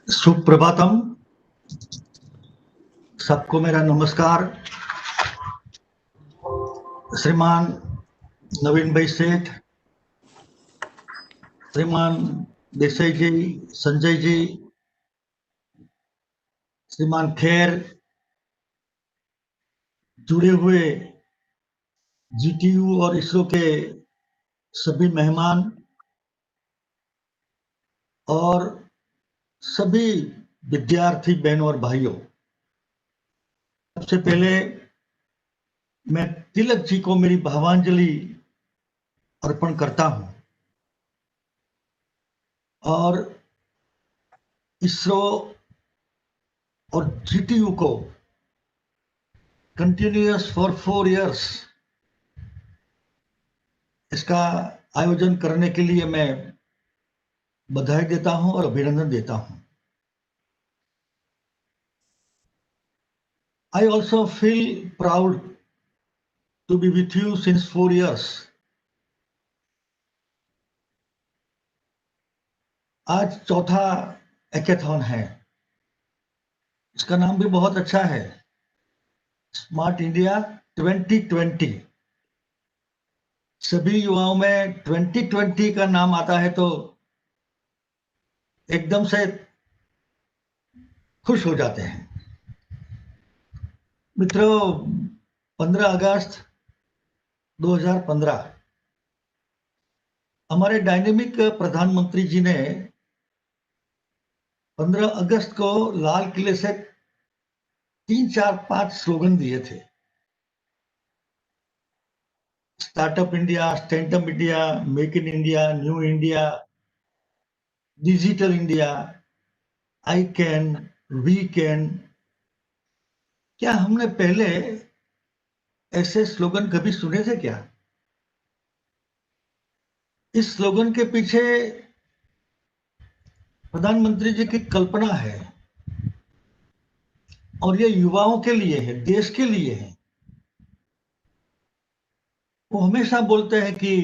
सुप्रभातम। सबको मेरा नमस्कार। श्रीमान नवीन भाई सेठ, श्रीमान देसाई जी, संजय जी, श्रीमान खेर, जुड़े हुए जीटीयू और इसरो के सभी मेहमान और सभी विद्यार्थी बहनों और भाइयों, सबसे पहले मैं तिलक जी को मेरी भावांजलि अर्पण करता हूं और इसरो और जीटीयू को कंटिन्यूअस फॉर 4 इयर्स इसका आयोजन करने के लिए मैं बधाई देता हूं और अभिनंदन देता हूं। I also feel proud to be with you since 4 years. आज चौथा हैकेथॉन है। इसका नाम भी बहुत अच्छा है, स्मार्ट इंडिया 2020। सभी युवाओं में 2020 का नाम आता है तो एकदम से खुश हो जाते हैं। मित्रों, 15 अगस्त 2015 हमारे डायनेमिक प्रधानमंत्री जी ने 15 अगस्त को लाल किले से 3, 4, 5 स्लोगन दिए थे। Startup India, standup India, make in India, new India, digital India, I can, we can. क्या हमने पहले ऐसे स्लोगन कभी सुने थे क्या? इस स्लोगन के पीछे प्रधानमंत्री जी की कल्पना है और ये युवाओं के लिए है, देश के लिए है। वो हमेशा बोलते हैं कि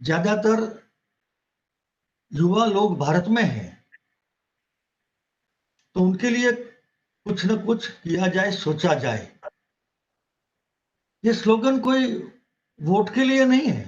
ज्यादातर युवा लोग भारत में हैं, तो उनके लिए कुछ न कुछ किया जाए, सोचा जाए। ये स्लोगन कोई वोट के लिए नहीं है।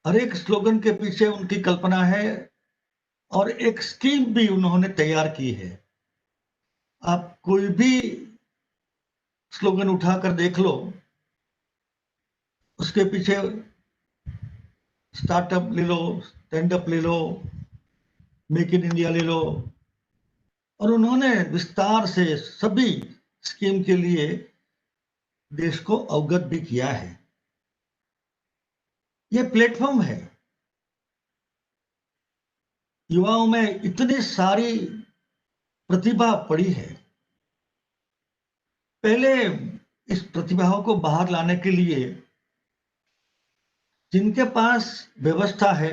हर एक स्लोगन के पीछे उनकी कल्पना है और एक स्कीम भी उन्होंने तैयार की है। आप कोई भी स्लोगन उठाकर देख लो, उसके पीछे स्टार्टअप ले लो, स्टैंडअप ले लो, मेक इन इंडिया ले लो, और उन्होंने विस्तार से सभी स्कीम के लिए देश को अवगत भी किया है। ये प्लेटफॉर्म है। युवाओं में इतनी सारी प्रतिभा पड़ी है। पहले इस प्रतिभाओं को बाहर लाने के लिए जिनके पास व्यवस्था है,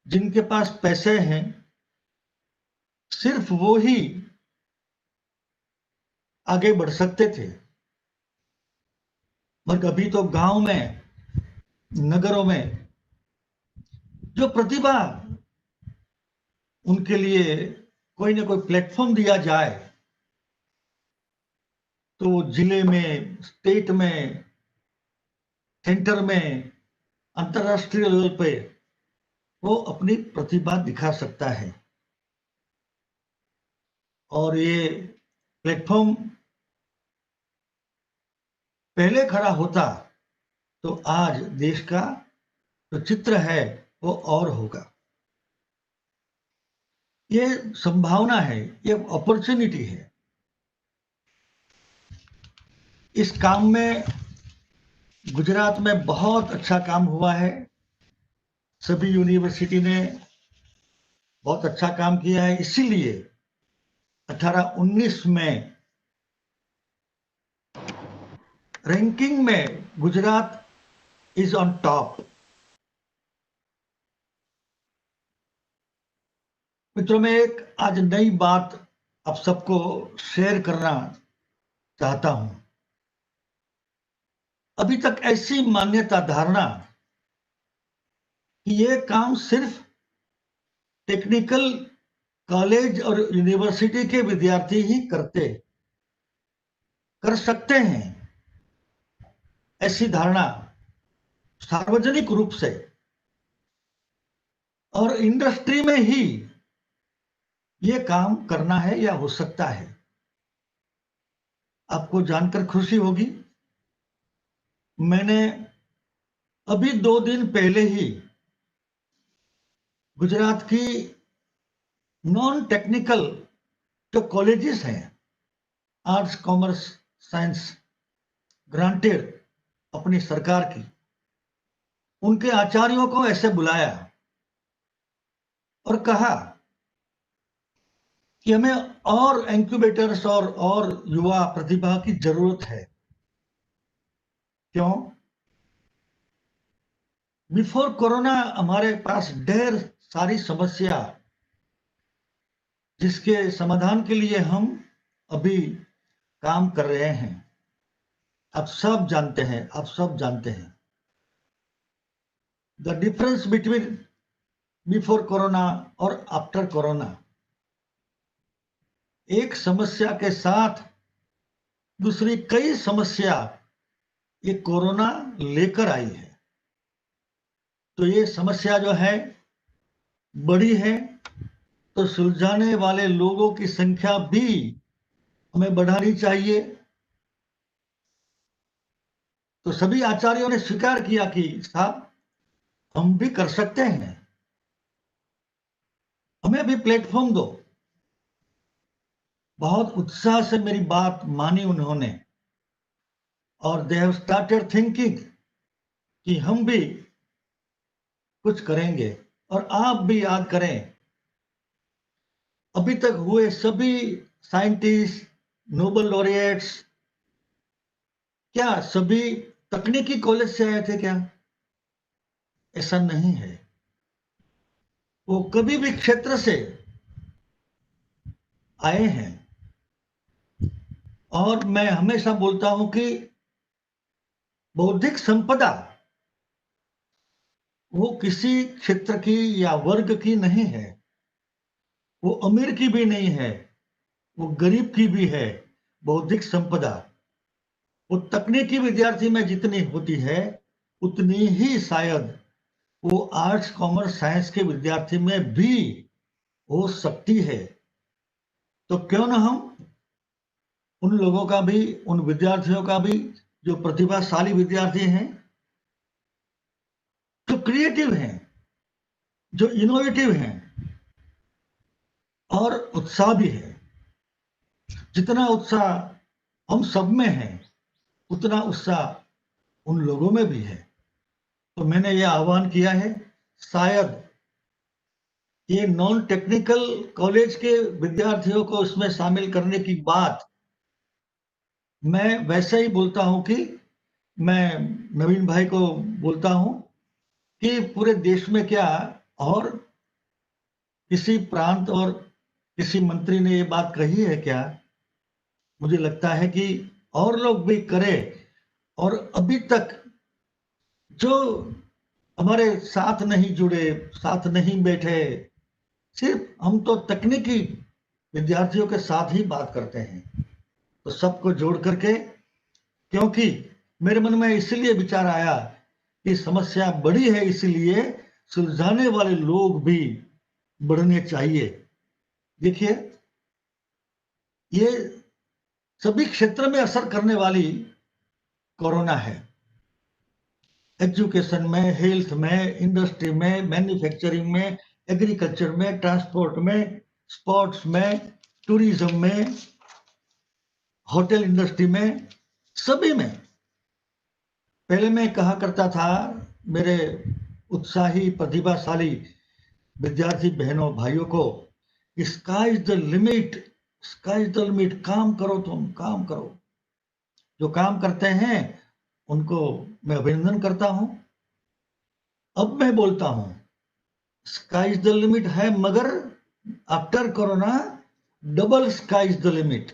जिनके पास पैसे हैं, सिर्फ वो ही आगे बढ़ सकते थे। मगर अभी तो गांव में, नगरों में जो प्रतिभा, उनके लिए कोई ना कोई प्लेटफॉर्म दिया जाए तो जिले में, स्टेट में, सेंटर में, अंतरराष्ट्रीय लेवल पे वो अपनी प्रतिभा दिखा सकता है। और ये प्लेटफॉर्म पहले खड़ा होता तो आज देश का जो चित्र है वो और होगा। ये संभावना है, ये अपॉर्चुनिटी है। इस काम में गुजरात में बहुत अच्छा काम हुआ है। सभी यूनिवर्सिटी ने बहुत अच्छा काम किया है। इसीलिए 18-19 में रैंकिंग में गुजरात इज ऑन टॉप। मित्रों, मैं एक आज नई बात आप सबको शेयर करना चाहता हूं। अभी तक ऐसी मान्यता, धारणा कि ये काम सिर्फ टेक्निकल कॉलेज और यूनिवर्सिटी के विद्यार्थी ही कर सकते हैं, ऐसी धारणा सार्वजनिक रूप से और इंडस्ट्री में ही ये काम करना है या हो सकता है। आपको जानकर खुशी होगी, मैंने अभी 2 दिन पहले ही गुजरात की नॉन टेक्निकल जो कॉलेजेस हैं, आर्ट्स कॉमर्स साइंस ग्रांटेड अपनी सरकार की, उनके आचार्यों को ऐसे बुलाया और कहा कि हमें और इंक्यूबेटर्स और युवा प्रतिभा की जरूरत है। क्यों? बिफोर कोरोना हमारे पास ढेर सारी समस्या, जिसके समाधान के लिए हम अभी काम कर रहे हैं। आप सब जानते हैं the difference between before corona और आफ्टर कोरोना। एक समस्या के साथ दूसरी कई समस्या ये कोरोना लेकर आई है। तो ये समस्या जो है बड़ी है, तो सुलझाने वाले लोगों की संख्या भी हमें बढ़ानी चाहिए। तो सभी आचार्यों ने स्वीकार किया कि साहब हम भी कर सकते हैं, हमें भी प्लेटफॉर्म दो। बहुत उत्साह से मेरी बात मानी उन्होंने और दे हैव स्टार्टेड थिंकिंग कि हम भी कुछ करेंगे। और आप भी याद करें, अभी तक हुए सभी साइंटिस्ट, नोबेल लॉरिएट्स, क्या सभी तकनीकी कॉलेज से आए थे क्या? ऐसा नहीं है। वो कभी भी क्षेत्र से आए हैं। और मैं हमेशा बोलता हूं कि बौद्धिक संपदा वो किसी क्षेत्र की या वर्ग की नहीं है, वो अमीर की भी नहीं है, वो गरीब की भी है। बौद्धिक संपदा वो तकनीकी विद्यार्थी में जितनी होती है उतनी ही शायद वो आर्ट्स कॉमर्स साइंस के विद्यार्थी में भी हो सकती है। तो क्यों ना हम उन लोगों का भी, उन विद्यार्थियों का भी जो प्रतिभाशाली विद्यार्थी हैं, जो क्रिएटिव हैं, जो इनोवेटिव हैं और उत्साह भी है, जितना उत्साह हम सब में है उतना उत्साह उन लोगों में भी है। तो मैंने यह आह्वान किया है, शायद ये नॉन टेक्निकल कॉलेज के विद्यार्थियों को इसमें शामिल करने की बात मैं वैसे ही बोलता हूं कि मैं नवीन भाई को बोलता हूं कि पूरे देश में क्या और किसी प्रांत और किसी मंत्री ने ये बात कही है क्या? मुझे लगता है कि और लोग भी करें। और अभी तक जो हमारे साथ नहीं जुड़े, साथ नहीं बैठे, सिर्फ हम तो तकनीकी विद्यार्थियों के साथ ही बात करते हैं, तो सबको जोड़ करके, क्योंकि मेरे मन में इसलिए विचार आया कि समस्या बड़ी है, इसलिए सुलझाने वाले लोग भी बढ़ने चाहिए। देखिए, ये सभी क्षेत्र में असर करने वाली कोरोना है। एजुकेशन में, हेल्थ में, इंडस्ट्री में, मैन्युफैक्चरिंग में, एग्रीकल्चर में, ट्रांसपोर्ट में, स्पोर्ट्स में, टूरिज्म में, होटल इंडस्ट्री में, सभी में। पहले मैं कहा करता था मेरे उत्साही प्रतिभाशाली विद्यार्थी बहनों भाइयों को, sky is the limit, sky is the limit. काम करो, तुम काम करो। जो काम करते हैं उनको मैं अभिनंदन करता हूं। अब मैं बोलता हूं, स्काई इज द लिमिट है, मगर after corona double sky is the limit.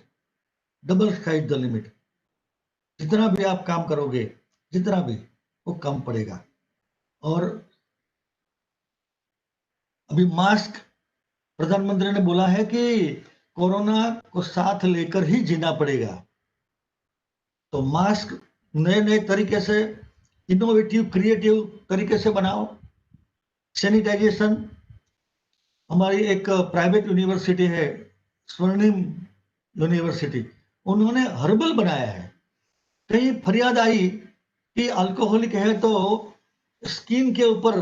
Double sky is the limit. जितना भी आप काम करोगे, जितना भी, वो कम पड़ेगा। और अभी मास्क, प्रधानमंत्री ने बोला है कि कोरोना को साथ लेकर ही जीना पड़ेगा। तो मास्क नए नए तरीके से, इनोवेटिव क्रिएटिव तरीके से बनाओ। सैनिटाइजेशन, हमारी एक प्राइवेट यूनिवर्सिटी है, स्वर्णिम यूनिवर्सिटी, उन्होंने हर्बल बनाया है। कहीं फरियाद आई कि अल्कोहलिक है तो स्किन के ऊपर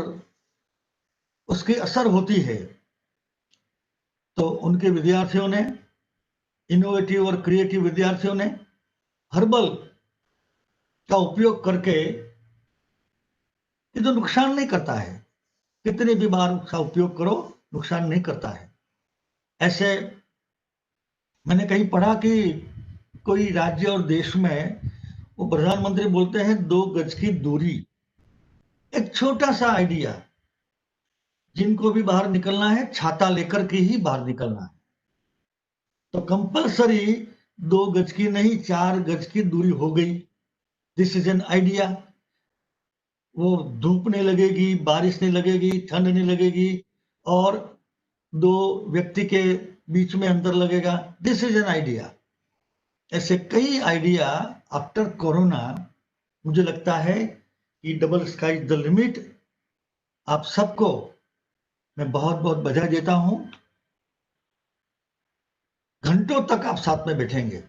उसकी असर होती है, तो उनके विद्यार्थियों ने, इनोवेटिव और क्रिएटिव विद्यार्थियों ने हर्बल का उपयोग करके, ये तो नुकसान नहीं करता है, कितनी भी बार उसका उपयोग करो नुकसान नहीं करता है। ऐसे मैंने कहीं पढ़ा कि कोई राज्य और देश में वो प्रधानमंत्री बोलते हैं 2 गज की दूरी। एक छोटा सा आइडिया, जिनको भी बाहर निकलना है छाता लेकर के ही बाहर निकलना है, तो कंपलसरी 2 गज की नहीं 4 गज की दूरी हो गई। This is an idea. वो धूप नहीं लगेगी, बारिश नहीं लगेगी, ठंड नहीं लगेगी, और 2 व्यक्ति के बीच में अंतर लगेगा। This is an idea. ऐसे कई आइडिया आफ्टर कोरोना, मुझे लगता है कि double sky is the limit. आप सबको मैं बहुत बहुत बधाई देता हूं। घंटों तक आप साथ में बैठेंगे,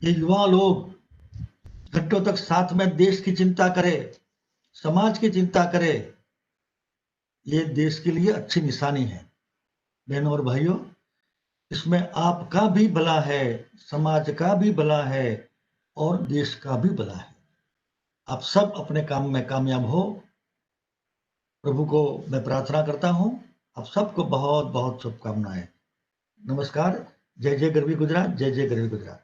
ये युवा लोग घंटों तक साथ में देश की चिंता करें, समाज की चिंता करें, ये देश के लिए अच्छी निशानी है। बहनों और भाइयों, इसमें आपका भी भला है, समाज का भी भला है, और देश का भी भला है। आप सब अपने काम में कामयाब हो, प्रभु को मैं प्रार्थना करता हूं। आप सबको बहुत बहुत शुभकामनाएं। नमस्कार। जय जय गरवी गुजरात, जय जय गरवी गुजरात।